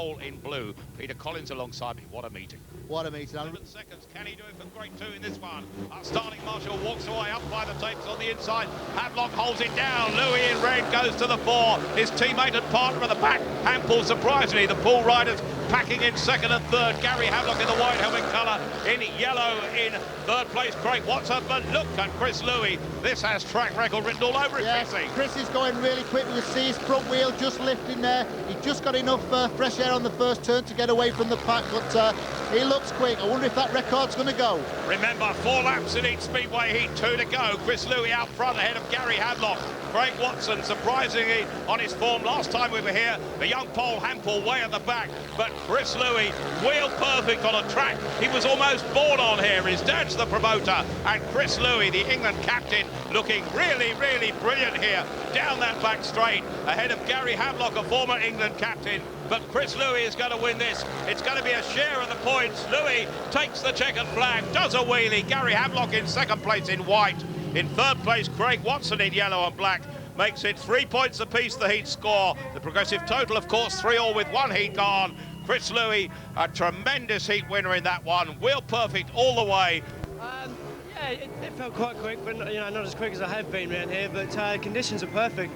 pole in blue. Peter Collins alongside me. What a meeting. What a meeting. 11 seconds. Can he do it for grade 2 in this one? Starling Marshall walks away up by the tapes on the inside. Havelock holds it down. Louis in red goes to the fore. His teammate and partner at the back. Poole, surprisingly, the Poole riders packing in second and third. Gary Havelock in the white helmet colour. In yellow in third place, Craig Watson. But look at Chris Louis. This has track record written all over it, yes, Chris is going really quick with the see his front wheel just lifting there. He just got enough fresh air on the first turn to get away from the pack, but he looks quick. I wonder if that record's going to go. Remember, 4 laps in each speedway heat, 2 to go. Chris Louis out front ahead of Gary Havelock. Craig Watson, surprisingly, on his form last time we were here. The young Poole way at the back. But Chris Louis, wheel perfect on a track he was almost born on here. His dad's the promoter. And Chris Louis, the England captain, looking really, really brilliant here. Down that back straight, ahead of Gary Havelock, a former England captain. But Chris Louis is going to win this. It's going to be a share of the points. Louis takes the checkered flag, does a wheelie. Gary Havelock in second place in white. In third place, Craig Watson in yellow and black. Makes it 3 points apiece, the heat score. The progressive total, of course, 3-all with 1 heat gone. Chris Louis, a tremendous heat winner in that one. Wheel perfect all the way. Yeah, it felt quite quick, but not as quick as I have been around here. But conditions are perfect.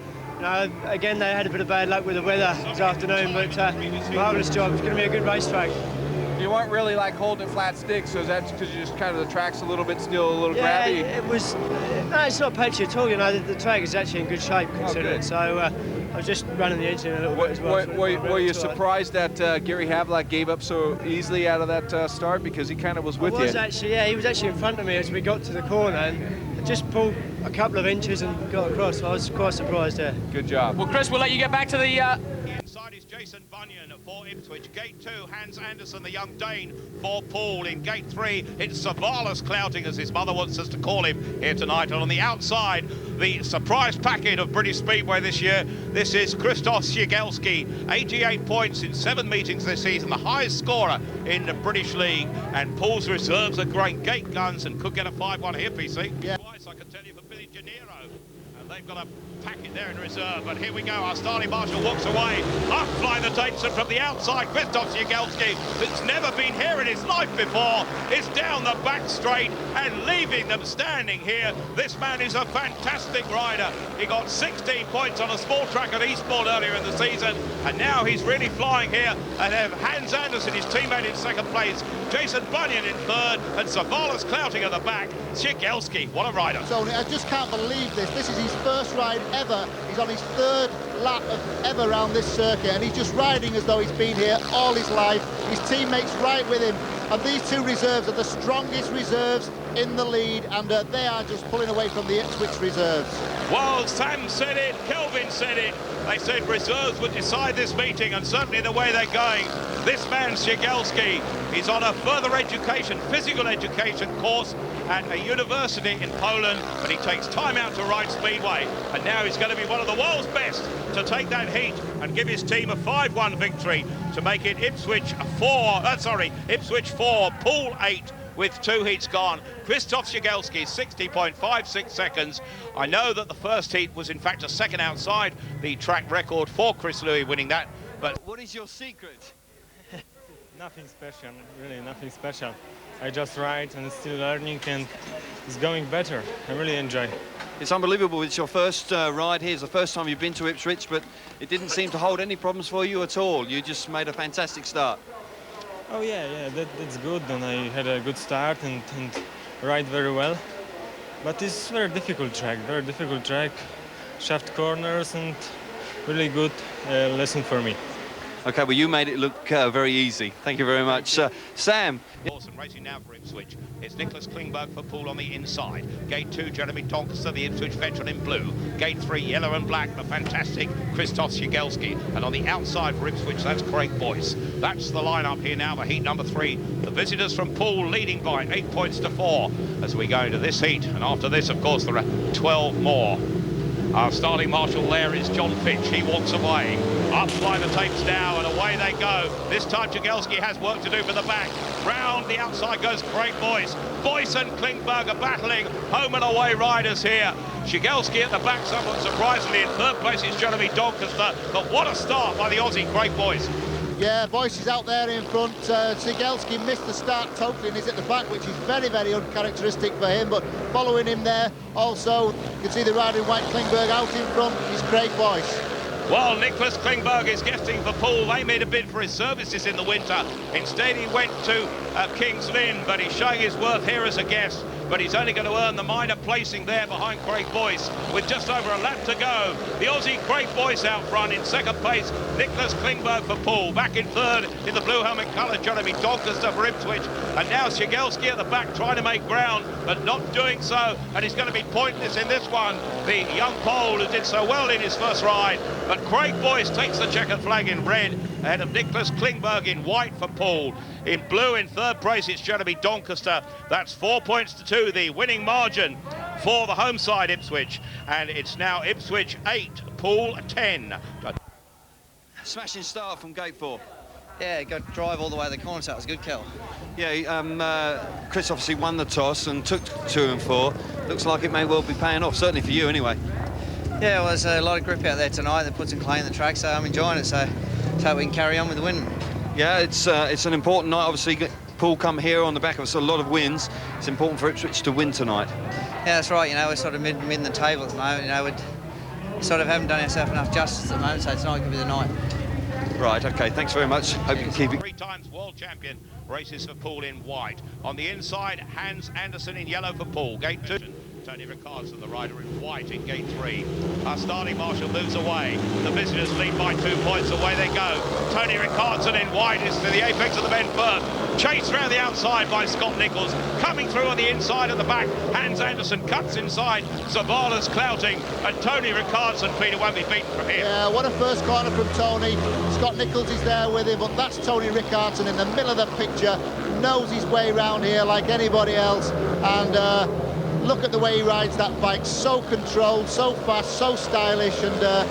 Again, they had a bit of bad luck with the weather this afternoon, but marvellous job. It's going to be a good racetrack. You weren't really like holding it flat stick, so that's because you just kind of the track's a little bit still a little grabby. It was. No, it's not patchy at all. The track is actually in good shape considering. So I was just running the engine a little bit as well. Were you surprised that Gary Havelock gave up so easily out of that start, because he kind of was with you? He was actually in front of me as we got to the corner, and just pulled a couple of inches and got across. I was quite surprised there. Good job. Well, Chris, we'll let you get back to the. Inside is Jason Bunyan for Ipswich. Gate 2, Hans Anderson, the young Dane, for Poole. In Gate 3, it's Savalas Clouting, as his mother wants us to call him here tonight. And on the outside, the surprise packet of British Speedway this year, this is Krzysztof Szygelski. 88 points in 7 meetings this season, the highest scorer in the British League. And Poole's reserves are great gate guns and could get a 5-1 here, PC. Yeah. Twice, I can tell you, for Billy Gennaro. And they've got a packet there in reserve, but here we go. Our Starling Marshall walks away. Up fly the tapes, and from the outside, Krzysztof Szygelski, that's never been here in his life before, is down the back straight and leaving them standing here. This man is a fantastic rider. He got 16 points on a small track at Eastbourne earlier in the season, and now he's really flying here. And have Hans Anderson, his teammate, in second place, Jason Bunyan in third, and Savalas Clouting at the back. Szygelski, what a rider. Tony, I just can't believe this. This is his first ride ever. He's on his 3rd lap of ever around this circuit, and he's just riding as though he's been here all his life. His teammates right with him, and these 2 reserves are the strongest reserves in the lead, and they are just pulling away from the Ipswich reserves. Well, Sam said it, Kelvin said it. They said reserves would decide this meeting, and certainly the way they're going, this man Szygelski is on a further education, physical education course at a university in Poland, but he takes time out to ride Speedway, and now he's going to be one of the world's best to take that heat and give his team a 5-1 victory to make it Ipswich 4, Poole 8, with 2 heats gone. Krzysztof Szygelski, 60.56 seconds. I know that the first heat was in fact a second outside the track record for Chris Louis winning that, but What is your secret? Nothing special, really nothing special. I just ride and still learning, and it's going better. I really enjoy. It's unbelievable. It's your first ride here. It's the first time you've been to Ipswich, but it didn't seem to hold any problems for you at all. You just made a fantastic start. Oh yeah, that's good. And I had a good start and ride very well. But it's very difficult track, shaft corners, and really good lesson for me. Okay, well, you made it look very easy. Thank you very much. Sam. Awesome racing now for Ipswich. It's Nicholas Klingberg for Poole on the inside. Gate 2, Jeremy Doncaster, the Ipswich veteran in blue. Gate 3, yellow and black, the fantastic Krzysztof Szygelski. And on the outside for Ipswich, that's Craig Boyce. That's the lineup here now for heat number 3. The visitors from Poole leading by 8 points to 4 as we go into this heat. And after this, of course, there are 12 more. Our Starling Marshal there is John Fitch. He walks away. Up fly the tapes now, and away they go. This time Szygelski has work to do for the back. Round the outside goes Craig Boyce. Boyce and Klingberg are battling. Home and away riders here. Szygelski at the back, somewhat surprisingly. In third place is Jeremy Doncaster. But what a start by the Aussie Craig Boyce. Yeah, Boyce is out there in front. Sigelski missed the start totally and is at the back, which is very, very uncharacteristic for him. But following him there, also, you can see the rider in white Klingberg out in front is Craig Boyce. Well, Nicholas Klingberg is guesting for Poole. They made a bid for his services in the winter. Instead, he went to King's Lynn, but he's showing his worth here as a guest. But he's only going to earn the minor placing there behind Craig Boyce with just over a lap to go. The Aussie Craig Boyce out front in second place. Nicholas Klingberg for Poole. Back in third in the blue helmet colour, Jeremy Doncaster for Ipswich. And now Sigelski at the back trying to make ground, but not doing so. And he's going to be pointless in this one. The young Pole who did so well in his first ride. But Craig Boyce takes the checkered flag in red ahead of Nicholas Klingberg in white for Poole. In blue in third place it's Jeremy Doncaster. That's 4 points to 2, the winning margin for the home side Ipswich. And it's now Ipswich 8, Poole 10. Smashing start from gate 4. Yeah, got to drive all the way to the corner, so that was good, Kel. Yeah, Chris obviously won the toss and took 2 and 4. Looks like it may well be paying off, certainly for you anyway. Yeah, well, there's a lot of grip out there tonight that puts some clay in the track, so I'm enjoying it, so hope we can carry on with the win. Yeah, it's an important night. Obviously, Poole come here on the back of a lot of wins. It's important for Ipswich to win tonight. Yeah, that's right. You know, we're sort of mid in the table at the moment. You know, we sort of haven't done ourselves enough justice at the moment, so tonight could be the night. Right, OK, thanks very much. Hope you can keep it. 3 times world champion, races for Poole in white. On the inside, Hans Andersen in yellow for Poole. Gate 2. Tony Ricardson, the rider in white in gate 3. Our starting marshal moves away. The visitors lead by 2 points. Away they go. Tony Ricardson in white is to the apex of the bend first. Chased round the outside by Scott Nichols. Coming through on the inside of the back. Hans Andersen cuts inside. Zavala's clouting. And Tony Ricardson, Peter, won't be beaten from here. Yeah, what a first corner from Tony. Scott Nichols is there with him, but that's Tony Ricardson in the middle of the picture. Knows his way round here like anybody else. And look at the way he rides that bike, so controlled, so fast, so stylish, and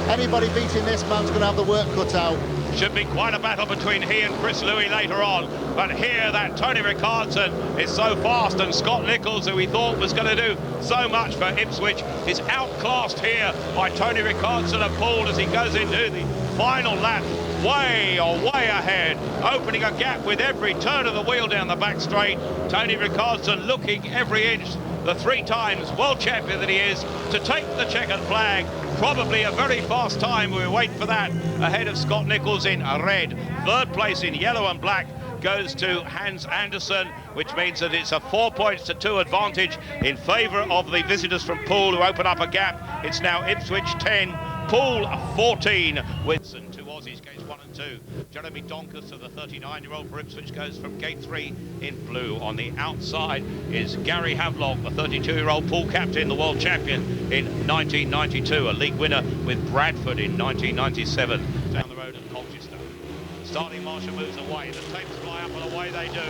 anybody beating this man's going to have the work cut out. Should be quite a battle between he and Chris Louis later on, but here that Tony Ricardson is so fast, and Scott Nichols, who we thought was going to do so much for Ipswich, is outclassed here by Tony Ricardson of Poole as he goes into the final lap. Way ahead, opening a gap with every turn of the wheel down the back straight. Tony Ricardson looking every inch, the 3 times world champion that he is, to take the checkered flag. Probably a very fast time. We wait for that ahead of Scott Nichols in red. Third place in yellow and black goes to Hans Andersen, which means that it's a 4 points to 2 advantage in favour of the visitors from Poole, who open up a gap. It's now Ipswich 10, Poole 14 with 2 Aussies, gates 1 and 2. Jeremy Doncaster, the 39-year-old for Ipswich, goes from gate 3 in blue. On the outside is Gary Havelock, the 32-year-old Poole captain, the world champion in 1992, a league winner with Bradford in 1997. Down the road at Colchester. Starting marshal moves away. The tapes fly up and away they do.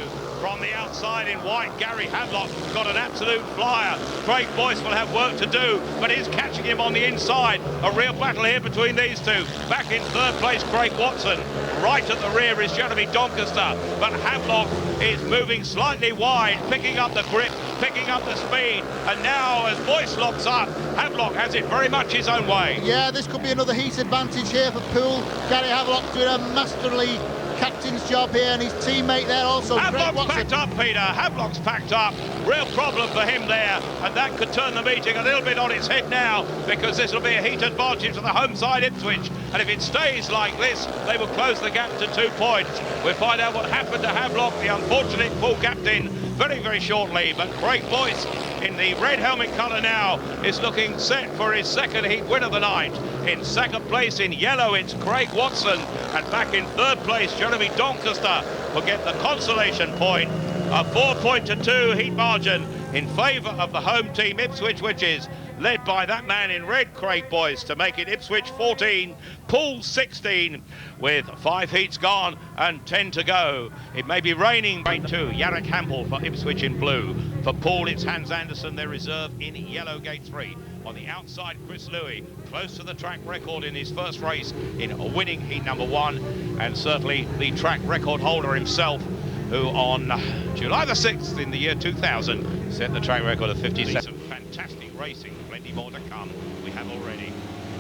From the outside in white, Gary Havelock got an absolute flyer. Craig Boyce will have work to do, but is catching him on the inside. A real battle here between these two. Back in third place, Craig Watson. Right at the rear is Jeremy Doncaster, but Havelock is moving slightly wide, picking up the grip, picking up the speed, and now as Boyce locks up, Havelock has it very much his own way. Yeah, this could be another heat advantage here for Poole. Gary Havelock doing a masterly captain's job here, and his teammate there also. Havelock's packed up, Peter. Havelock's packed up. Real problem for him there, and that could turn the meeting a little bit on its head now, because this will be a heat advantage for the home side Ipswich, and if it stays like this, they will close the gap to 2 points. We'll find out what happened to Havelock, the unfortunate Poole captain, very shortly. But Craig Boyce in the red helmet colour now is looking set for his second heat win of the night. In second place in yellow it's Craig Watson, and back in third place Jeremy Doncaster will get the consolation point. A 4 point to 2 heat margin in favour of the home team Ipswich, which is led by that man in red, Craig Boyce, to make it Ipswich 14, Poole 16, with 5 heats gone and 10 to go. It may be raining by 2. Yarrick Hampel for Ipswich in blue. For Poole, it's Hans Andersen, their reserve, in yellow, gate 3. On the outside, Chris Louis, close to the track record in his first race in winning heat number 1, and certainly the track record holder himself, who on July the 6th in the year 2000 set the track record of 57. Fantastic racing, plenty more to come. We have already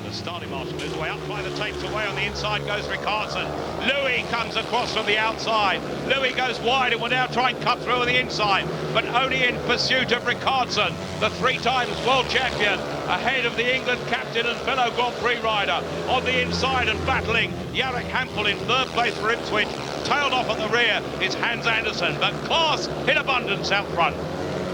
the starting marshal moves away up by the tapes, away on the inside goes Ricardson. Louis comes across from the outside. Louis goes wide and will now try and cut through on the inside, but only in pursuit of Ricardson, the 3 times world champion, ahead of the England captain and fellow Grand Prix rider. On the inside and battling, Jarek Hampel in 3rd place for Ipswich. Tailed off at the rear is Hans Andersen, but class in abundance out front.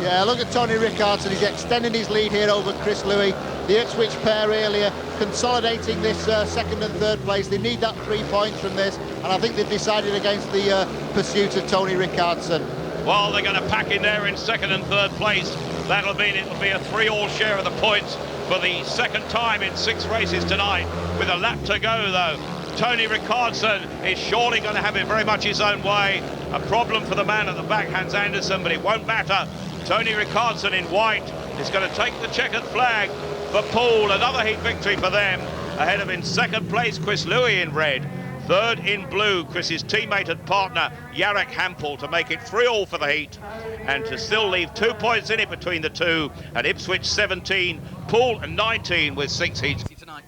Yeah, look at Tony Ricardson. He's extending his lead here over Chris Louis. The Ipswich pair earlier consolidating this 2nd and 3rd place. They need that 3 points from this, and I think they've decided against the pursuit of Tony Ricardson. Well, they're going to pack in there in 2nd and 3rd place. That'll mean it'll be a 3-all share of the points for the 2nd time in 6 races tonight. With a lap to go, though, Tony Ricardson is surely going to have it very much his own way. A problem for the man at the back, Hans Andersen, but it won't matter. Tony Ricardson in white is going to take the checkered flag for Poole. Another heat victory for them. Ahead of in 2nd place, Chris Louis in red. 3rd in blue, Chris's teammate and partner, Jarek Hampel, to make it 3-all for the heat and to still leave 2 points in it between the two. At Ipswich 17, Poole 19 with 6 heats. Tonight.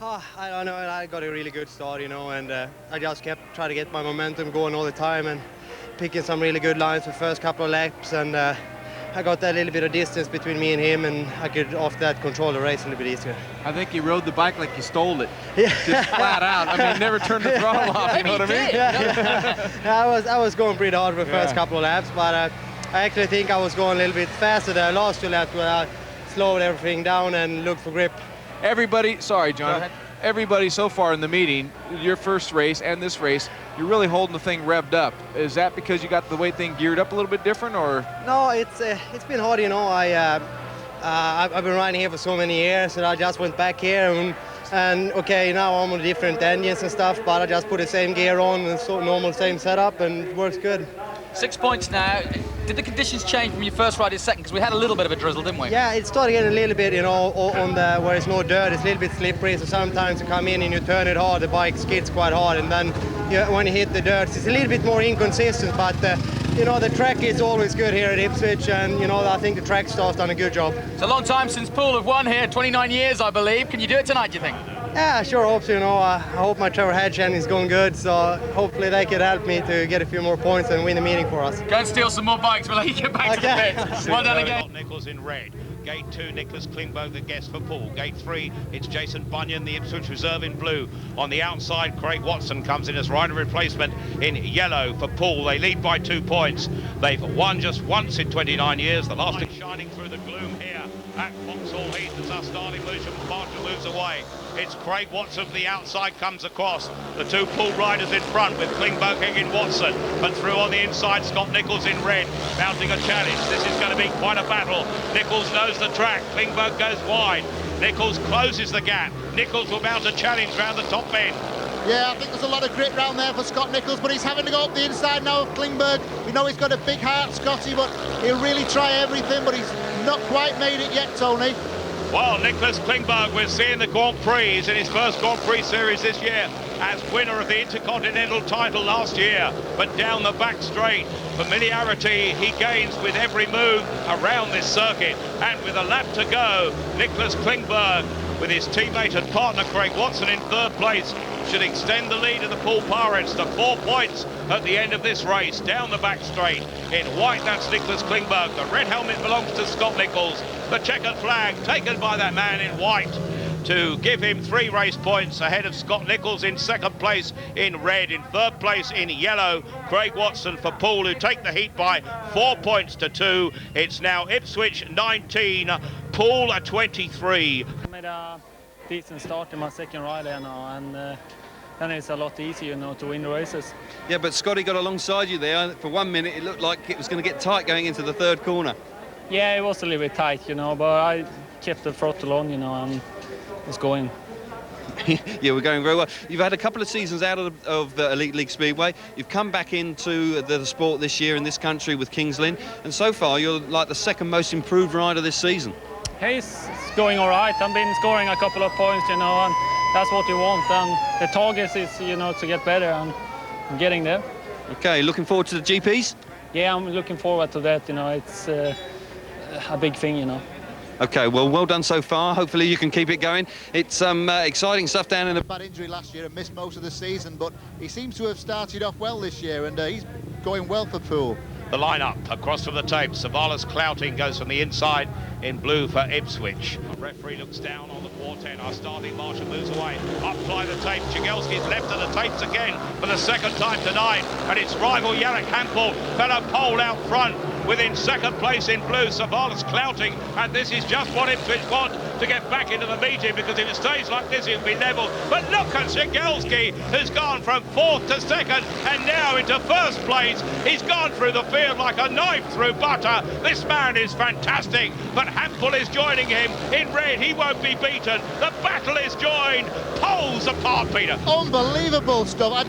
Oh, I don't know, I got a really good start, you know, and I just kept trying to get my momentum going all the time and picking some really good lines for the first couple of laps, and I got that little bit of distance between me and him, and I could, off that, control the race a little bit easier. I think you rode the bike like you stole it. Yeah. Just flat out. I mean, never turned the throttle off, you know what I mean? Yeah. I was going pretty hard for the first couple of laps, but I actually think I was going a little bit faster the last 2 laps where I slowed everything down and looked for grip. Everybody, sorry, John. Everybody so far in the meeting, your first race and this race, you're really holding the thing revved up. Is that because you got the way thing geared up a little bit different, or? No, it's been hard, you know. I've been riding here for so many years, and I just went back here and okay, now I'm on different engines and stuff, but I just put the same gear on and so normal same setup, and it works good. 6 points now. Did the conditions change from your first ride to second? Because we had a little bit of a drizzle, didn't we? Yeah, it started getting a little bit, you know, on the where it's no dirt, it's a little bit slippery, so sometimes you come in and you turn it hard, the bike skids quite hard, and then when you hit the dirt, it's a little bit more inconsistent, but you know, the track is always good here at Ipswich, and you know, I think the track staff's done a good job. It's a long time since Poole have won here, 29 years, I believe. Can you do it tonight, do you think? Yeah, I sure hope so, you know. I hope my Trevor Hedge engine is going good, so hopefully they could help me to get a few more points and win the meeting for us. Go and steal some more bikes, we'll let you get back to the pits. Well done again. Nichols in red. Gate 2, Nicholas Klingberg, the guest for Poole. Gate 3, it's Jason Bunyan, the Ipswich reserve in blue. On the outside, Craig Watson comes in as rider replacement in yellow for Poole. They lead by 2 points. They've won just once in 29 years. The last light shining through the gloom here at Vauxhall Heath as our starting motion marshal moves away. It's Craig Watson from the outside comes across. The 2 Poole riders in front with Klingberg in Watson. But through on the inside, Scott Nichols in red, mounting a challenge. This is going to be quite a battle. Nichols knows the track. Klingberg goes wide. Nichols closes the gap. Nichols will mount a challenge round the top end. Yeah, I think there's a lot of grit round there for Scott Nichols, but he's having to go up the inside now of Klingberg. We know he's got a big heart, Scotty, but he'll really try everything, but he's not quite made it yet, Tony. Well, Nicholas Klingberg, we're seeing the Grand Prix. He's in his first Grand Prix series this year as winner of the Intercontinental title last year. But down the back straight, familiarity he gains with every move around this circuit. And with a lap to go, Nicholas Klingberg, with his teammate and partner Craig Watson in 3rd place, should extend the lead of the Poole Pirates to 4 points at the end of this race. Down the back straight, in white, that's Nicholas Klingberg. The red helmet belongs to Scott Nichols. The checkered flag taken by that man in white to give him 3 race points ahead of Scott Nichols in 2nd place in red. In 3rd place in yellow, Craig Watson for Poole, who take the heat by 4 points to 2. It's now Ipswich 19, Poole 23. I made a decent start in my 2nd ride there now, and then it's a lot easier, you know, to win the races. Yeah, but Scotty got alongside you there. For 1 minute, it looked like it was going to get tight going into the 3rd corner. Yeah, it was a little bit tight, you know, but I kept the throttle on, you know, and it's going. Yeah, we're going very well. You've had a couple of seasons out of the Elite League Speedway. You've come back into the sport this year in this country with Kings Lynn, and so far you're like the 2nd most improved rider this season. Hey, it's going all right. I've been scoring a couple of points, you know, and that's what you want. And the target is, you know, to get better, and I'm getting there. Okay, looking forward to the GPs? Yeah, I'm looking forward to that, you know. It's a big thing, you know. Okay, well done so far. Hopefully you can keep it going. It's some exciting stuff down in the... Bad injury last year and missed most of the season, but he seems to have started off well this year, and he's going well for Poole. The lineup across from the tape. Savalas Clouting goes from the inside in blue for Ipswich. The referee looks down on the quartet. Our starting marshal moves away. Up fly the tape. Jagielski's left of the tapes again for the second time tonight. And it's rival Jarek Hampel, fellow Poole out front. Within second place in blue, Savalas Clouting. And this is just what Ipswich want to get back into the meeting, because if it stays like this, it'll be level. But look at Jagielski, who's gone from fourth to second and now into first place. He's gone through the field like a knife through butter. This man is fantastic, but Hampel is joining him in red. He won't be beaten. The battle is joined. Poles apart, Peter. Unbelievable stuff.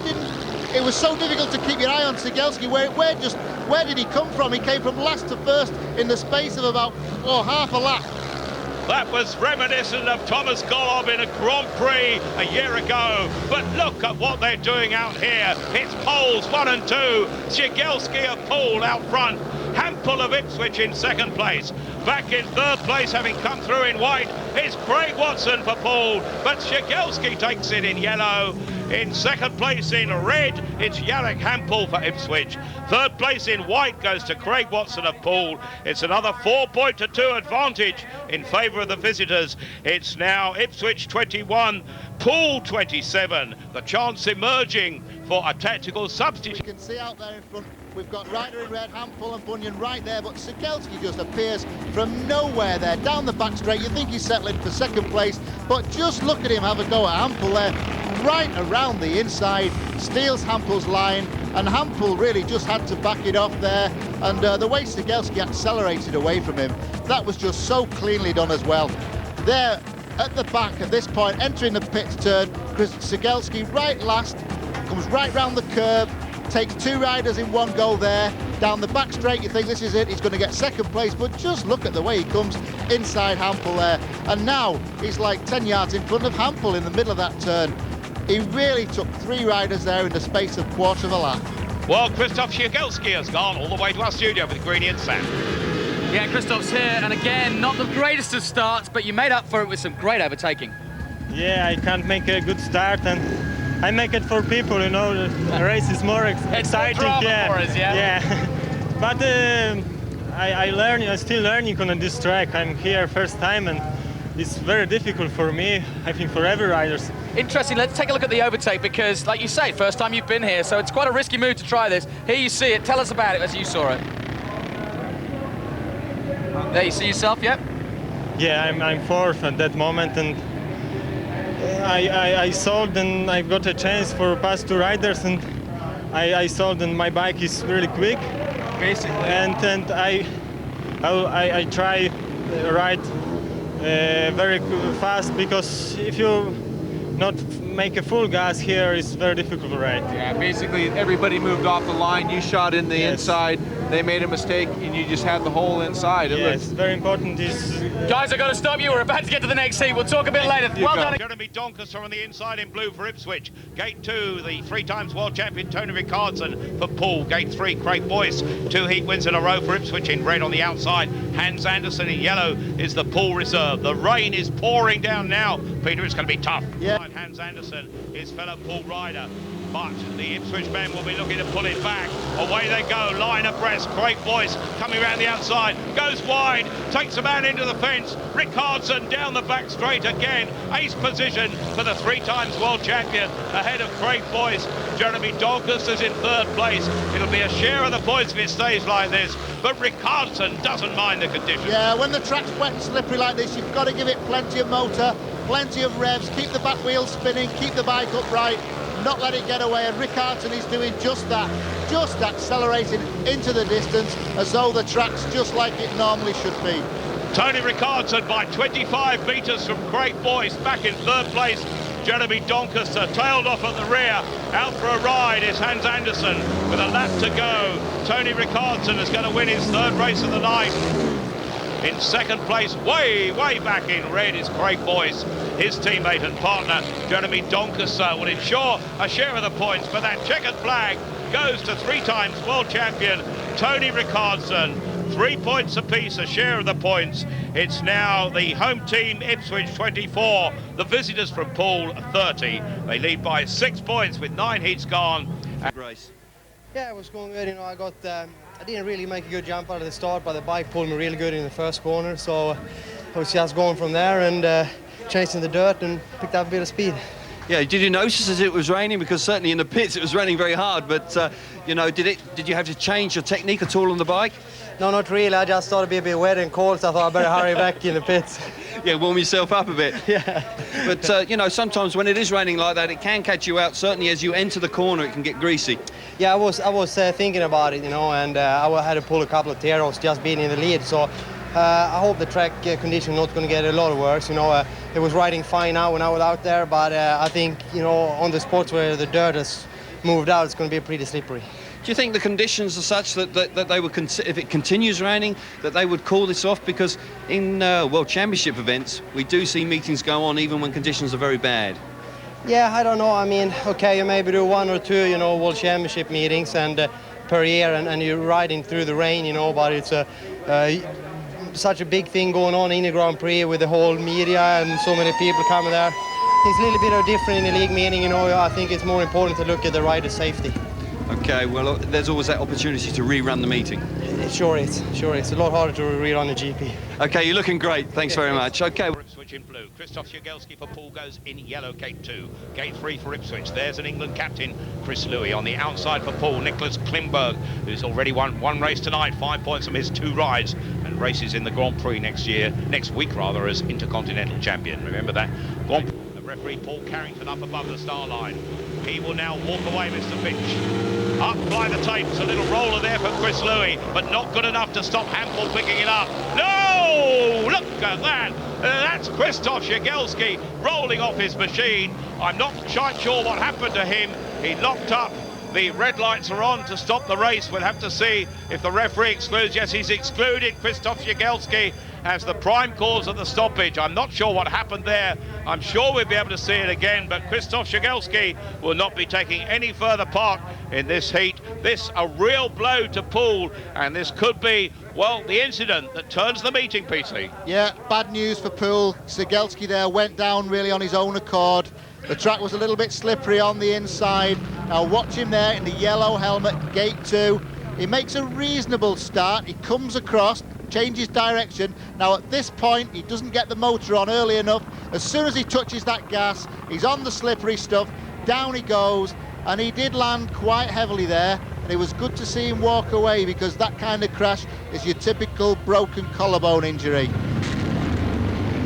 It was so difficult to keep your eye on Jagielski. Where did he come from? He came from last to first in the space of about half a lap. That was reminiscent of Thomas Golob in a Grand Prix a year ago. But look at what they're doing out here. It's Poles 1 and 2. Jagielski of Poole out front. Hampel of Ipswich in second place. Back in third place, having come through in white, is Craig Watson for Poole. But Jagielski takes it in yellow. In second place in red, it's Jarek Hampel for Ipswich. Third place in white goes to Craig Watson of Poole. It's another 4-2 advantage in favour of the visitors. It's now Ipswich 21, Poole 27. The chance emerging for a tactical substitute. You can see out there in front, we've got Ryder in red, Hampel and Bunyan right there, but Jagielski just appears from nowhere there, down the back straight. You think he's settling for second place, but just look at him have a go at Hampel there, right around the inside, steals Hampel's line, and Hampel really just had to back it off there, and the way Jagielski accelerated away from him, that was just so cleanly done as well. There at the back at this point, entering the pit turn, Chris Jagielski right last, comes right round the curve, takes two riders in one go there, down the back straight. You think this is it, he's going to get second place, but just look at the way he comes inside Hampel there, and now he's like 10 yards in front of Hampel in the middle of that turn. He really took three riders there in the space of quarter of a lap. Well, Christoph Jagielski has gone all the way to our studio with Greeny and Sam. Yeah, Christoph's here, and again, not the greatest of starts, but you made up for it with some great overtaking. Yeah, I can't make a good start, and I make it for people, you know. The race is more exciting. Yeah, for us, yeah. But I'm still learning on this track. I'm here first time, and it's very difficult for me, I think for every riders. Interesting, let's take a look at the overtake, because like you say, first time you've been here, so it's quite a risky move to try this. Here you see it, tell us about it as you saw it. There you see yourself, yep? Yeah, I'm fourth at that moment, and I sold, and I got a chance for past two riders, and I sold, and my bike is really quick, basically. And I try ride very fast, because if you not make a full gas here, it's very difficult to ride. Yeah, basically everybody moved off the line. You shot in the inside. They made a mistake, and you just had the whole inside. Yes, very important is... Guys, I've got to stop you. We're about to get to the next heat. We'll talk a bit later. Well done. Jeremy Doncaster on the inside in blue for Ipswich. Gate 2, the 3-time world champion Tony Ricardson for Poole. Gate 3, Craig Boyce. 2 heat wins in a row for Ipswich in red on the outside. Hans Andersen in yellow is the Poole reserve. The rain is pouring down now. Peter, it's going to be tough. Yeah. Hans Andersen, his fellow Poole rider. But the Ipswich men will be looking to pull it back. Away they go, line abreast. Craig Boyce coming around the outside, goes wide, takes a man into the fence. Ricardson down the back straight again. Ace position for the 3-time world champion ahead of Craig Boyce. Jeremy Doncaster's in third place. It'll be a share of the points if it stays like this. But Ricardson doesn't mind the conditions. Yeah, when the track's wet and slippery like this, you've got to give it plenty of motor, plenty of revs, keep the back wheels spinning, keep the bike upright, not let it get away, and Ricardson is doing just that, just accelerating into the distance as though the track's just like it normally should be. Tony Ricardson by 25 metres from Craig Boyce, back in third place. Jeremy Doncaster tailed off at the rear. Out for a ride is Hans Andersen with a lap to go. Tony Ricardson is going to win his third race of the night. In second place, way back in red, is Craig Boyce. His teammate and partner, Jeremy Doncaster, will ensure a share of the points, but that checkered flag goes to 3-time world champion Tony Ricardson. 3 points apiece, a share of the points. It's now the home team Ipswich 24, the visitors from Poole 30. They lead by 6 points with 9 heats gone. Race. Yeah, it was going good. You know, I didn't really make a good jump out of the start, but the bike pulled me really good in the first corner. So I was just going from there and chasing the dirt and picked up a bit of speed. Yeah, did you notice as it was raining? Because certainly in the pits it was raining very hard, but you know, did you have to change your technique at all on the bike? No, not really. I just thought it'd be a bit wet and cold, so I thought I'd better hurry back in the pits. Yeah, warm yourself up a bit. Yeah. But you know, sometimes when it is raining like that, it can catch you out. Certainly as you enter the corner, it can get greasy. Yeah, I was thinking about it, you know, and I had to pull a couple of tear-offs just being in the lead. So I hope the track condition not going to get a lot worse. You know, it was riding fine now when I was out there, but I think, you know, on the spots where the dirt has moved out, it's going to be pretty slippery. Do you think the conditions are such that they would, if it continues raining, that they would call this off? Because in World Championship events, we do see meetings go on even when conditions are very bad. Yeah, I don't know. I mean, okay, you maybe do 1 or 2, you know, World Championship meetings and per year, and you're riding through the rain, you know, but it's such a big thing going on in the Grand Prix with the whole media and so many people coming there. It's a little bit different in the league meeting, you know. I think it's more important to look at the rider's safety. Okay, well, there's always that opportunity to rerun the meeting. It sure is. A lot harder to rerun a GP. Okay, you're looking great. Thanks very much. Okay. Ipswich in blue. Christoph Jagielski for Poole goes in yellow, gate 2. Gate 3 for Ipswich. There's an England captain, Chris Louis. On the outside for Poole, Nicholas Klimberg, who's already won 1 race tonight, 5 points from his 2 rides, and races in the Grand Prix next week as Intercontinental Champion. Remember that. The referee, Paul Carrington, up above the star line. He will now walk away, Mr. Finch. Up by the tapes, a little roller there for Chris Louis, but not good enough to stop Hampel picking it up. No! Look at that! That's Christoph Jagielski rolling off his machine. I'm not quite sure what happened to him. He locked up. The red lights are on to stop the race. We'll have to see if the referee excludes. Yes, he's excluded Christoph Jagielski as the prime cause of the stoppage. I'm not sure what happened there. I'm sure we'll be able to see it again, but Christoph Jagielski will not be taking any further part in this heat. This a real blow to Poole, and this could be, well, the incident that turns the meeting, PC. Yeah, bad news for Poole. Jagielski there went down really on his own accord. The track was a little bit slippery on the inside. Now watch him there in the yellow helmet, gate 2. He makes a reasonable start. He comes across, changes direction. Now at this point, he doesn't get the motor on early enough. As soon as he touches that gas, he's on the slippery stuff. Down he goes, and he did land quite heavily there. And it was good to see him walk away, because that kind of crash is your typical broken collarbone injury.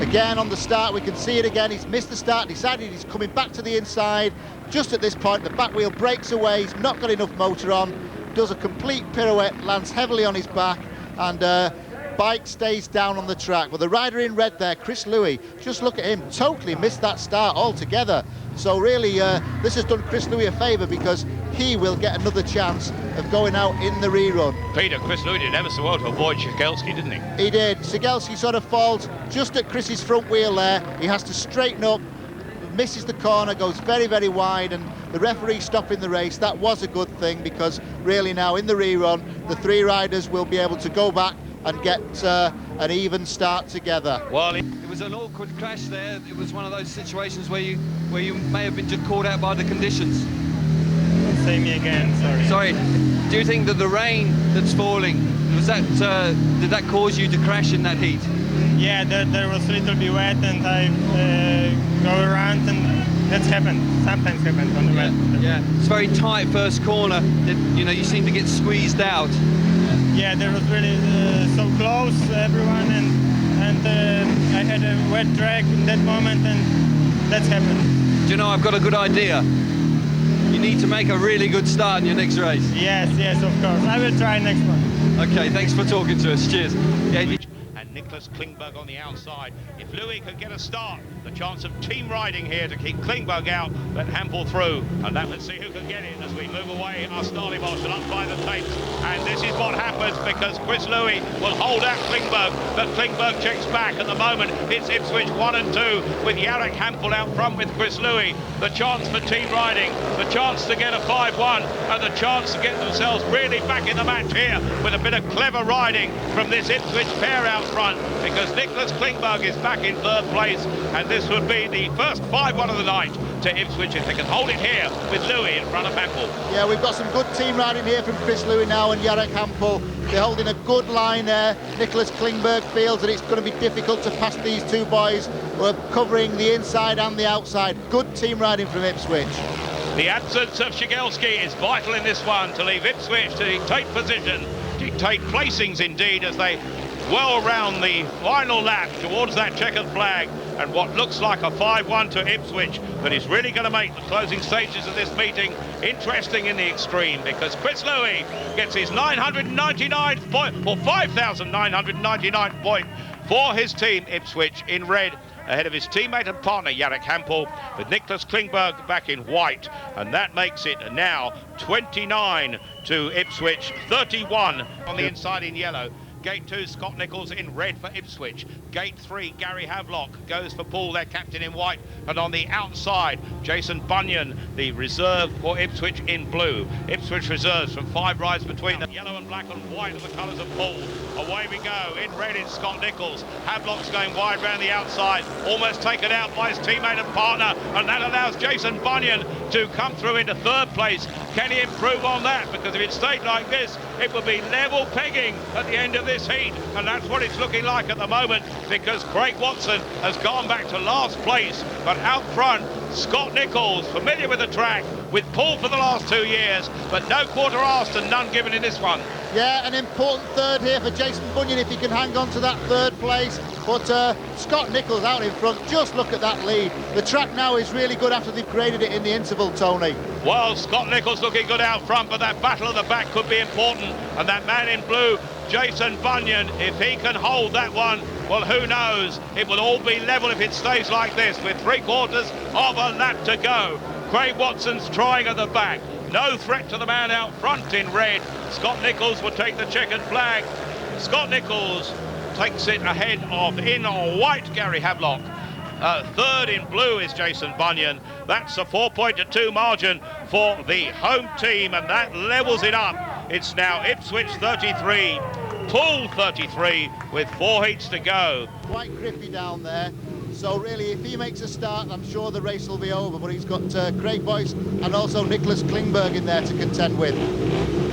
Again on the start, we can see it again. He's missed the start, decided he's coming back to the inside. Just at this point, the back wheel breaks away. He's not got enough motor on. Does a complete pirouette, lands heavily on his back, and bike stays down on the track. Well, the rider in red there, Chris Louis, just look at him, totally missed that start altogether. So really, this has done Chris Louis a favour, because he will get another chance of going out in the rerun. Peter, Chris Louis did ever so well to avoid Jagielski, didn't he? He did. Jagielski sort of falls just at Chris's front wheel there. He has to straighten up, misses the corner, goes very, very wide, and the referee stopping the race. That was a good thing, because really now in the rerun, the 3 riders will be able to go back and get an even start together. Well, it was an awkward crash there. It was one of those situations where you may have been just caught out by the conditions. Say me again, sorry. Sorry. Do you think that the rain that's falling, did that cause you to crash in that heat? Yeah, there was a little bit wet, and I go around, and that's happened. Sometimes happens on the wet. Yeah, it's very tight first corner. You seem to get squeezed out. Yeah, there was really so close, everyone, and I had a wet track in that moment, and that's happened. Do you know, I've got a good idea. You need to make a really good start in your next race. Yes, of course. I will try next one. Okay, thanks for talking to us. Cheers. Yeah. And Nicholas Klingberg on the outside. If Louis could get a start, the chance of team riding here to keep Klingberg out, but Hampel through. And that let's see who can get it as we move away. Our starting marshal up by the tapes. And this is what happens because Chris Louis will hold out Klingberg, but Klingberg checks back. At the moment, it's Ipswich 1 and 2 with Jarek Hampel out front with Chris Louis. The chance for team riding, the chance to get a 5-1, and the chance to get themselves really back in the match here with a bit of clever riding from this Ipswich pair out front, because Nicholas Klingberg is back in third place, and this would be the first 5-1 of the night to Ipswich if they can hold it here with Louis in front of Hampel. Yeah, we've got some good team riding here from Chris Louis now and Jarek Hampel. They're holding a good line there. Nicholas Klingberg feels that it's going to be difficult to pass these two boys who are covering the inside and the outside. Good team riding from Ipswich. The absence of Shigelski is vital in this one to leave Ipswich to dictate position, dictate placings indeed, as they well round the final lap towards that checkered flag, and what looks like a 5-1 to Ipswich that is really going to make the closing stages of this meeting interesting in the extreme, because Chris Louis gets his 999th point, or 5,999th point for his team Ipswich in red, ahead of his teammate and partner Jarek Hampel, with Nicholas Klingberg back in white, and that makes it now 29 to Ipswich, 31 on the inside in yellow. Gate 2, Scott Nichols in red for Ipswich. Gate 3, Gary Havelock goes for Poole, their captain in white. And on the outside, Jason Bunyan, the reserve for Ipswich in blue. Ipswich reserves from 5 rides between them. Yellow and black and white are the colours of Poole. Away we go. In red is Scott Nichols. Havelock's going wide round the outside, almost taken out by his teammate and partner. And that allows Jason Bunyan to come through into third place. Can he improve on that? Because if it stayed like this, it would be level pegging at the end of this heat, and that's what it's looking like at the moment, because Craig Watson has gone back to last place, but out front Scott Nichols, familiar with the track, with Poole for the last 2 years, but no quarter asked and none given in this one. Yeah, an important third here for Jason Bunyan if he can hang on to that third place. But Scott Nichols out in front, just look at that lead. The track now is really good after they've graded it in the interval, Tony. Well, Scott Nichols looking good out front, but that battle at the back could be important. And that man in blue, Jason Bunyan, if he can hold that one, well, who knows? It will all be level if it stays like this, with 3/4 of a lap to go. Craig Watson's trying at the back. No threat to the man out front in red. Scott Nichols will take the checkered flag. Scott Nichols takes it ahead of in white Gary Havelock. Third in blue is Jason Bunyan. That's a 4-2 margin for the home team, and that levels it up. It's now Ipswich 33, Poole 33, with 4 heats to go. Quite grippy down there. So really, if he makes a start, I'm sure the race will be over. But he's got Craig Boyce and also Nicholas Klingberg in there to contend with.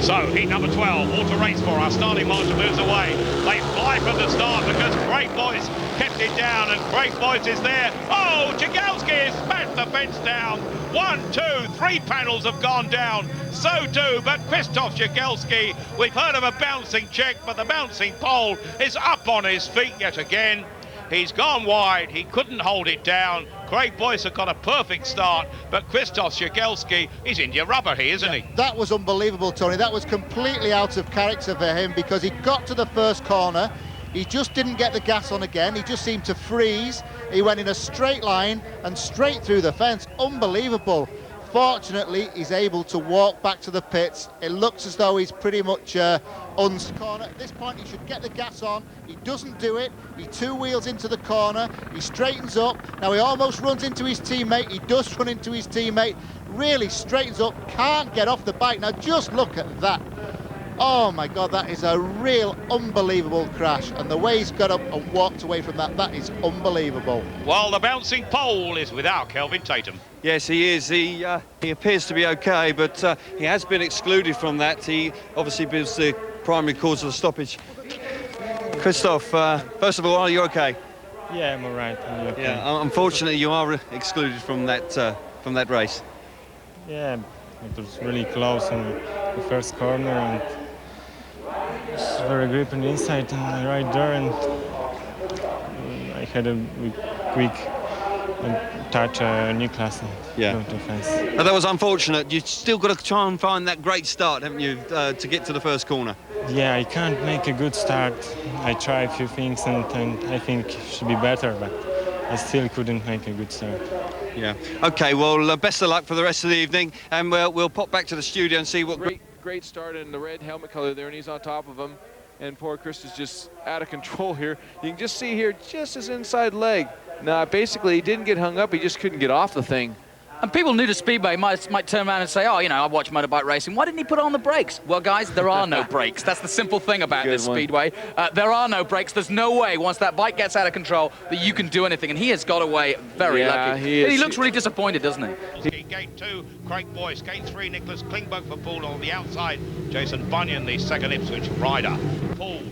So heat number 12, water race for our starting marshal moves away. They fly from the start because Craig Boyce kept it down, and Craig Boyce is there. Oh, Jagalski has smashed the fence down. 1, 2, 3 panels have gone down. So too, but Christoph Jagalski, we've heard of a bouncing check, but the bouncing pole is up on his feet yet again. He's gone wide, he couldn't hold it down. Craig Boyce had got a perfect start, but Christoph Jagalski, he's in your rubber here, isn't he? That was unbelievable, Tony. That was completely out of character for him, because he got to the first corner, he just didn't get the gas on again, he just seemed to freeze. He went in a straight line and straight through the fence. Unbelievable. Fortunately, he's able to walk back to the pits. It looks as though he's pretty much on the corner. At this point, he should get the gas on. He doesn't do it. He 2 wheels into the corner. He straightens up. Now, he almost runs into his teammate. He does run into his teammate. Really straightens up. Can't get off the bike. Now, just look at that. Oh, my God, that is a real unbelievable crash. And the way he's got up and walked away from that, that is unbelievable. Well, the bouncing pole is without Kelvin Tatum. Yes, he is. He appears to be okay, but he has been excluded from that. He obviously was the primary cause of the stoppage. Christoph, first of all, are you okay? Yeah, I'm all right. I'm okay. Yeah, unfortunately, you are excluded from that race. Yeah, it was really close on the first corner, and it's very grip on the inside and right there, and I had a quick touch Niklas and go to fence. That was unfortunate. You've still got to try and find that great start, haven't you, to get to the first corner? Yeah, I can't make a good start. I try a few things and I think it should be better, but I still couldn't make a good start. Yeah. Okay, well, best of luck for the rest of the evening, and we'll pop back to the studio and see what... Great start in the red helmet color there, and he's on top of him. And poor Chris is just out of control here. You can just see here, just his inside leg. Now, basically, he didn't get hung up. He just couldn't get off the thing. And people new to Speedway might turn around and say, oh, you know, I watch motorbike racing. Why didn't he put on the brakes? Well, guys, there are no brakes. That's the simple thing about this Speedway. There are no brakes. There's no way, once that bike gets out of control, that you can do anything. And he has got away very lucky. He looks really disappointed, doesn't he? Gate 2, Craig Boyce. Gate 3, Nicholas Klingberg for Poole on the outside. Jason Bunyan, the second Ipswich rider. Poole.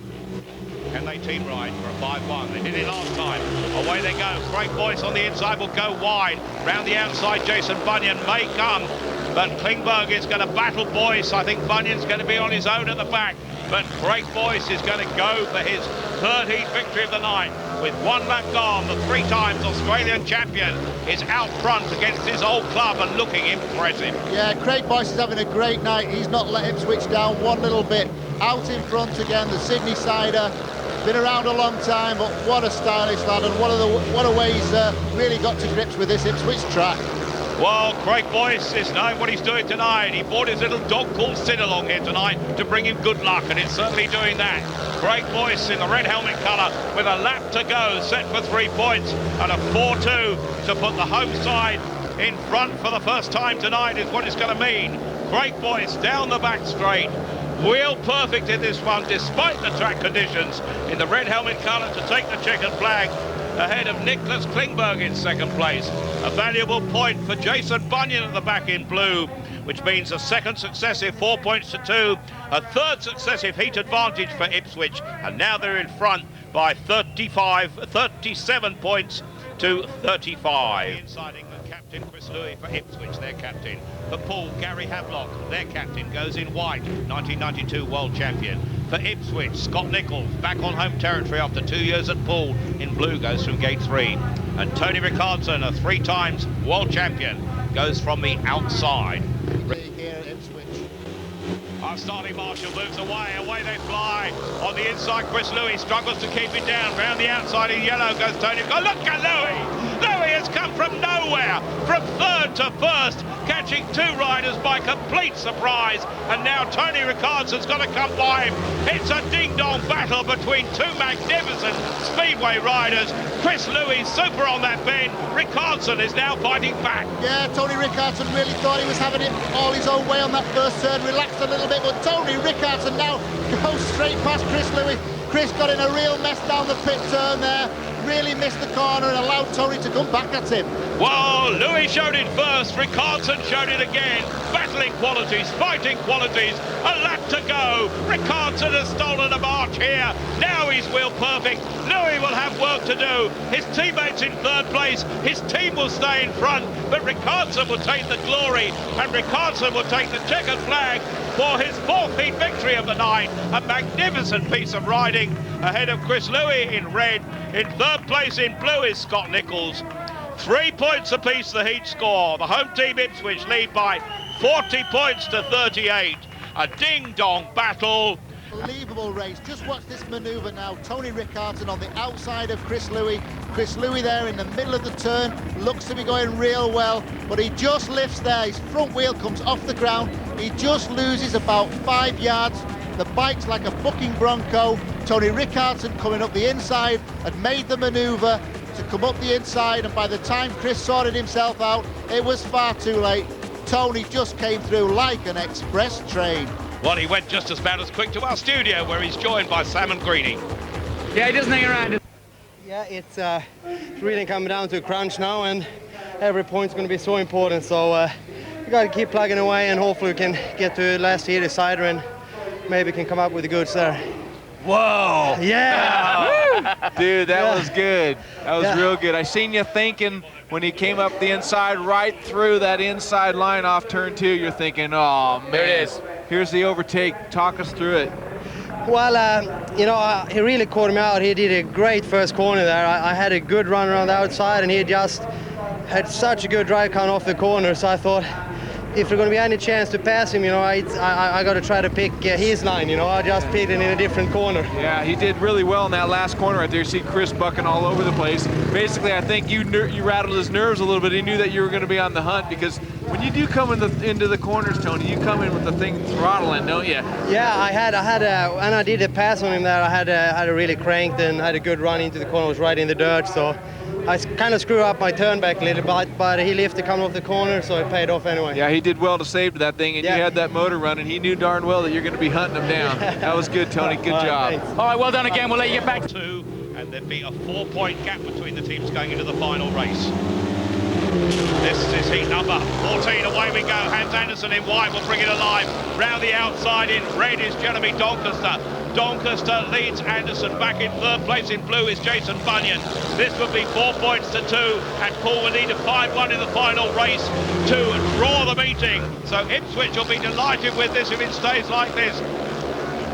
Can they team ride for a 5-1? They did it last time. Away they go. Craig Boyce on the inside will go wide. Round the outside, Jason Bunyan may come. But Klingberg is going to battle Boyce. I think Bunyan's going to be on his own at the back. But Craig Boyce is going to go for his third heat victory of the night. With 1 lap gone, the 3 times Australian champion is out front against his old club and looking impressive. Yeah, Craig Boyce is having a great night. He's not let Ipswich down one little bit. Out in front again, the Sydney sider. Been around a long time, but what a stylish lad, and what a way he's really got to grips with this Ipswich track. Well, Craig Boyce is knowing what he's doing tonight. He brought his little dog called Sid along here tonight to bring him good luck, and it's certainly doing that. Craig Boyce in the red helmet colour with a lap to go, set for 3 points, and a 4-2 to put the home side in front for the first time tonight is what it's going to mean. Craig Boyce down the back straight. Wheel perfect in this one, despite the track conditions, in the red helmet colour to take the checkered flag, ahead of Nicholas Klingberg in second place. A valuable point for Jason Bunyan at the back in blue, which means a second successive 4 points to 2, a third successive heat advantage for Ipswich, and now they're in front by 37 points to 35. Inside England captain Chris Louis for Ipswich, their captain. For Poole, Gary Havelock, their captain, goes in white, 1992 world champion. For Ipswich, Scott Nichols, back on home territory after 2 years at Poole, in blue goes from gate 3. And Tony Rickardson, a 3 times world champion, goes from the outside. Here at Ipswich. Our starting marshal moves away they fly. On the inside, Chris Louis struggles to keep it down. Round the outside in yellow goes Tony. Oh, look at Louis! Louis has come from nowhere, from third to first, catching 2 riders by complete surprise. And now Tony Rickardson's got to come by him. It's a ding-dong battle between 2 magnificent Speedway riders. Chris Louis super on that bend. Rickardson is now fighting back. Yeah, Tony Rickardson really thought he was having it all his own way on that first turn, relaxed a little bit, but Tony Rickardson now goes straight past Chris Louis. Chris got in a real mess down the pit turn there, really missed the corner and allowed Tony to come back at him. Well, Louis showed it first, Rickardson showed it again. Battling qualities, fighting qualities, a lap to go. Rickardson has stolen a march here. Now he's wheel perfect. Louis will have work to do. His teammates in third place. His team will stay in front, but Rickardson will take the glory, and Rickardson will take the checkered flag for his 4th heat victory of the night. A magnificent piece of riding ahead of Chris Louis in red. In third place in blue is Scott Nichols. 3 points apiece the heat score. The home team Ipswich lead by 40 points to 38. A ding-dong battle. Unbelievable race. Just watch this manoeuvre now. Tony Rickardson on the outside of Chris Louis. Chris Louis there in the middle of the turn. Looks to be going real well, but he just lifts there. His front wheel comes off the ground. He just loses about 5 yards. The bike's like a fucking Bronco. Tony Rickardson coming up the inside had made the manoeuvre to come up the inside, and by the time Chris sorted himself out, it was far too late. Tony just came through like an express train. Well, he went just about as quick to our studio, where he's joined by Sam and Greeny. Yeah, he doesn't hang around. Yeah, it's really coming down to a crunch now, and every point's going to be so important. So we got to keep plugging away, and hopefully we can get to last heat decider and maybe can come up with the goods there. Whoa! Yeah! Dude, that was good. That was real good. I seen you thinking when he came up the inside, right through that inside line off turn 2, you're thinking, oh, man. There it is. Here's the overtake. Talk us through it. Well, you know, he really caught me out. He did a great first corner there. I had a good run around the outside, and he just had such a good drive count off the corner, so I thought if there's going to be any chance to pass him, you know, I got to try to pick his line, you know. I just picked it in a different corner. Yeah, he did really well in that last corner right there. You see Chris bucking all over the place. Basically, I think you rattled his nerves a little bit. He knew that you were going to be on the hunt, because when you do come into the corners, Tony, you come in with the thing throttling, don't you? Yeah, I had when I did a pass on him there, I had a really cranked and had a good run into the corner. I was right in the dirt, so I kind of screwed up my turn back a little bit, but he lifted coming off the corner, so it paid off anyway. Yeah, he did well to save that thing, and you had that motor running. He knew darn well that you're going to be hunting him down. That was good, Tony. Good job. Thanks. All right, well done again. We'll let you get back. Two, and there'd be a 4-point gap between the teams going into the final race. This is heat number 14. Away we go. Hans Andersen in white will bring it alive. Round the outside in red is Jeremy Doncaster. Doncaster leads Anderson. Back in third place in blue is Jason Bunyan. This would be 4 points to 2, and Poole will need a 5-1 in the final race to draw the meeting. So Ipswich will be delighted with this if it stays like this,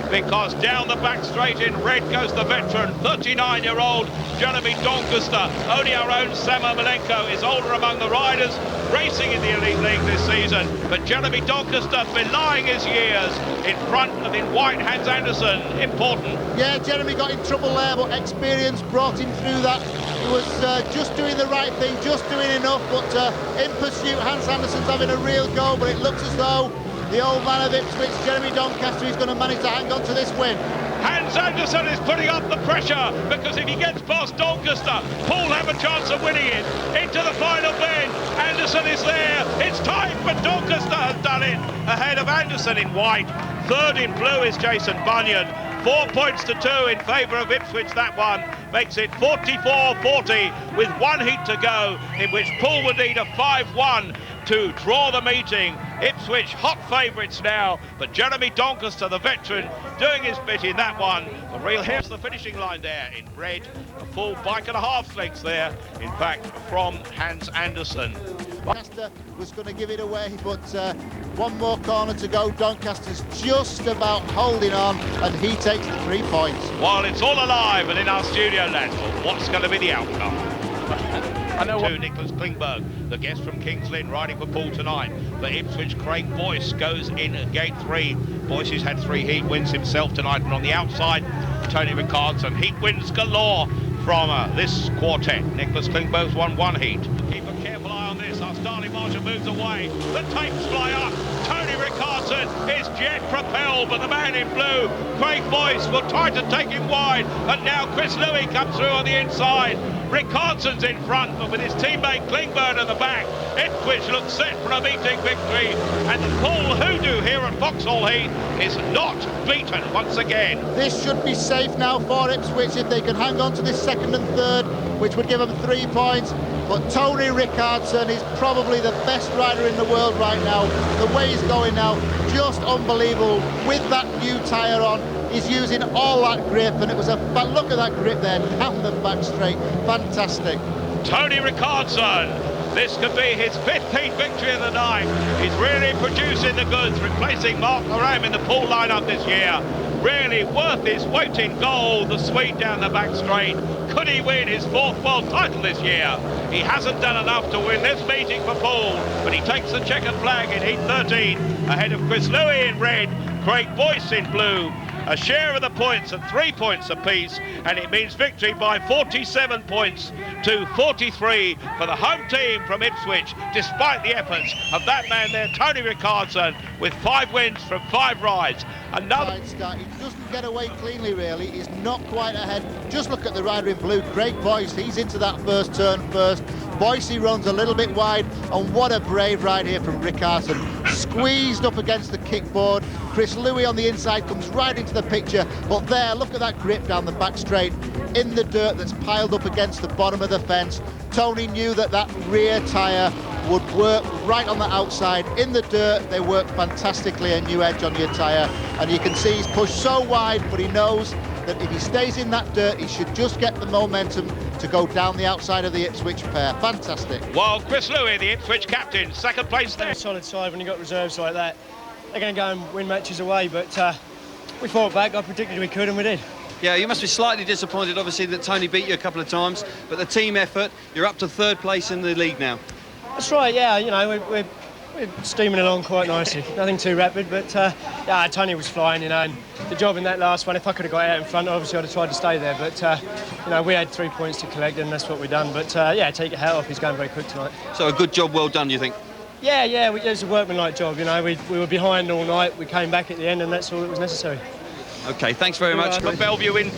because down the back straight in red goes the veteran, 39-year-old Jeremy Doncaster. Only our own Sama Malenko is older among the riders, racing in the Elite League this season. But Jeremy Doncaster belying his years in front of in white Hans Andersen. Important. Yeah, Jeremy got in trouble there, but experience brought him through that. He was just doing the right thing, just doing enough, but in pursuit, Hans Andersen's having a real go, but it looks as though the old man of Ipswich, Jeremy Doncaster, is going to manage to hang on to this win. Hans Andersen is putting up the pressure, because if he gets past Doncaster, Poole have a chance of winning it. Into the final bend, Andersen is there. It's time, but Doncaster has done it ahead of Andersen in white. Third in blue is Jason Bunyan. 4 points to 2 in favour of Ipswich. That one makes it 44-40 with 1 heat to go, in which Poole would need a 5-1 to draw the meeting. Ipswich hot favourites now, but Jeremy Doncaster, the veteran, doing his bit in that one. The real here's the finishing line there in red. A full bike and a half lengths there, in fact, from Hans Andersen. Doncaster was going to give it away, but one more corner to go. Doncaster's just about holding on, and he takes the 3 points. While it's all alive and in our studio land, what's going to be the outcome? I know to Nicholas Klingberg, the guest from Kings Lynn, riding for Poole tonight. For Ipswich, Craig Boyce goes in at gate 3. Boyce has had 3 heat wins himself tonight, and on the outside, Tony Ricardson. Heat wins galore from this quartet. Nicholas Klingberg's won 1 heat. Keep a careful eye on this. Our Starling Marshall moves away. The tapes fly up. Tony Ricardson is jet propelled, but the man in blue, Craig Boyce, will try to take him wide. And now Chris Louis comes through on the inside. Ricardson's in front, but with his teammate Klingberg at the back, Ipswich looks set for a meeting victory. And the Poole hoodoo here at Vauxhall Heath is not beaten once again. This should be safe now for Ipswich if they can hang on to this second and third, which would give them 3 points. But Tony Ricardson is probably the best rider in the world right now. The way he's going now, just unbelievable. With that new tyre on, he's using all that grip, and it was look at that grip there, down the back straight. Fantastic. Tony Ricardson, this could be his 5th heat victory of the night. He's really producing the goods, replacing Mark Laram in the Poole lineup this year. Really worth his weight in gold, the Swede down the back straight. Could he win his 4th world title this year? He hasn't done enough to win this meeting for Poole, but he takes the checkered flag in heat 13, ahead of Chris Louis in red, Craig Boyce in blue. A share of the points at 3 points apiece, and it means victory by 47 points to 43 for the home team from Ipswich, despite the efforts of that man there, Tony Ricardson, with 5 wins from 5 rides. Another start. He doesn't get away cleanly, really. He's not quite ahead. Just look at the rider in blue, Craig Boyce. He's into that first turn first. Boyce runs a little bit wide, and what a brave ride here from Ricardson. Squeezed up against the kickboard. Chris Louis on the inside comes right into the picture, but there, look at that grip down the back straight in the dirt that's piled up against the bottom of the fence. Tony knew that that rear tyre would work right on the outside in the dirt. They work fantastically, a new edge on your tyre, and you can see he's pushed so wide, but he knows that if he stays in that dirt, he should just get the momentum to go down the outside of the Ipswich pair. Fantastic. While Chris Louis, the Ipswich captain, 2nd place there. Solid side when you've got reserves like that. They're going to go and win matches away, but we fought back. I predicted we could, and we did. Yeah, you must be slightly disappointed, obviously, that Tony beat you a couple of times, but the team effort, you're up to 3rd place in the league now. That's right, yeah, you know, we're steaming along quite nicely. Nothing too rapid, but yeah, Tony was flying, you know, and the job in that last one, if I could have got out in front, obviously I'd have tried to stay there, but, you know, we had 3 points to collect, and that's what we've done. But, yeah, take your hat off, he's going very quick tonight. So a good job, well done, you think? Yeah, it was a workmanlike job, you know. We were behind all night, we came back at the end, and that's all that was necessary. OK, thanks very much. But Bellevue in